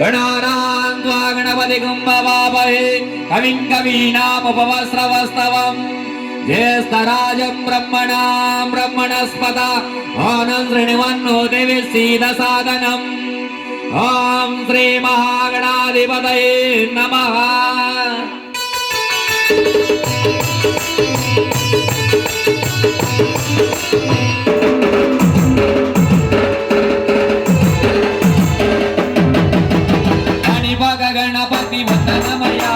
गणानां त्वा गणपतिगुं भवामहे कविं कवीनामुपमश्रवस्तवं ज्येष्ठराजं ब्रह्मणां ब्रह्मणस्पत आनं शृण्वन्नोति सीदसादनम् ॐ श्री महागणाधिपतये नमः। गणपति वंदनमया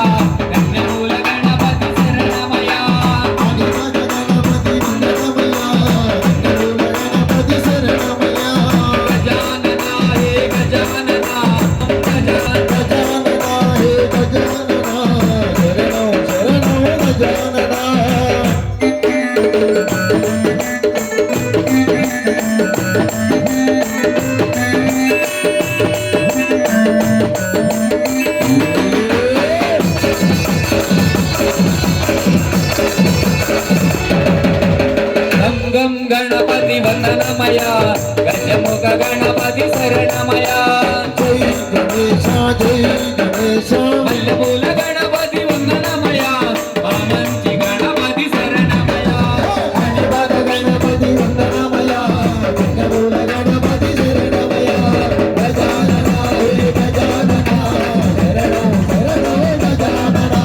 कन्यामूल गणपति शरणमया गणपति शरणमया गजानना हे गजानना गजानना हे गजानना शरणो शरणो गजानना गणपति वंदनमया गजमुख गणपति शरणमया जय गणेश मल्लमूल गणपति वंदनमया वामंची गणपति शरणमया गणपत गणपति वंदनमया गणमूल गणपति शरणमया गजानना हे गजानना शरणो शरणो गजानना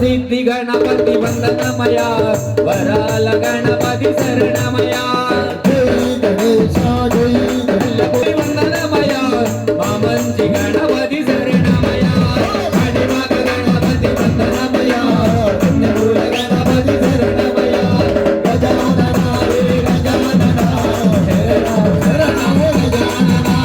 सिद्धि गणपति वंदनमया वराल गणपति शरणमया मल्लपुरी वंदनमया वामंची गणपति शरणमया गणिमात गणपति वंदनमया गणमूल गणपति शरणमया गजानना हे गजानना शरणो शरणो गजानना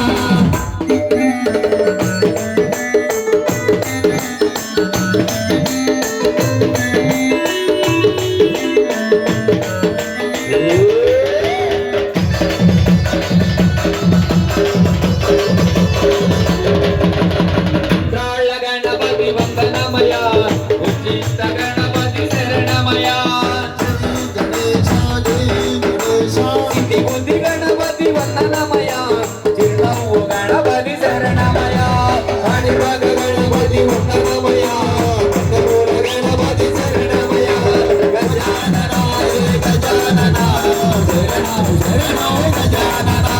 गणपति वंदनमया उच्चिष्ट गणपति शरणमया सिद्धि बुद्धि गणपति वंदनमया चिरनौ गणपति शरणमया गणपत गणपति वंदनमया गणमूल गणपति शरणमया गजानना हे गजानना शरणो शरणो गजानना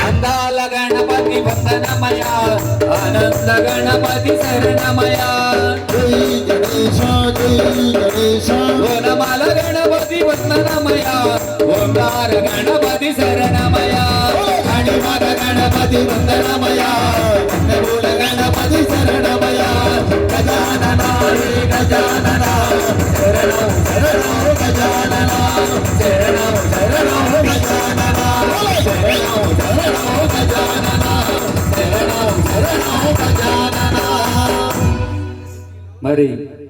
अंदाल गणपति वंदनमया आनंद गणपति शरणमया जय गणेश वनमाल गणपति वंदनमया ओंकार गणपति शरणमया गणपत गणपति वंदनमया गणमूल गणपति शरणमया गजानना हे गजानना शरणो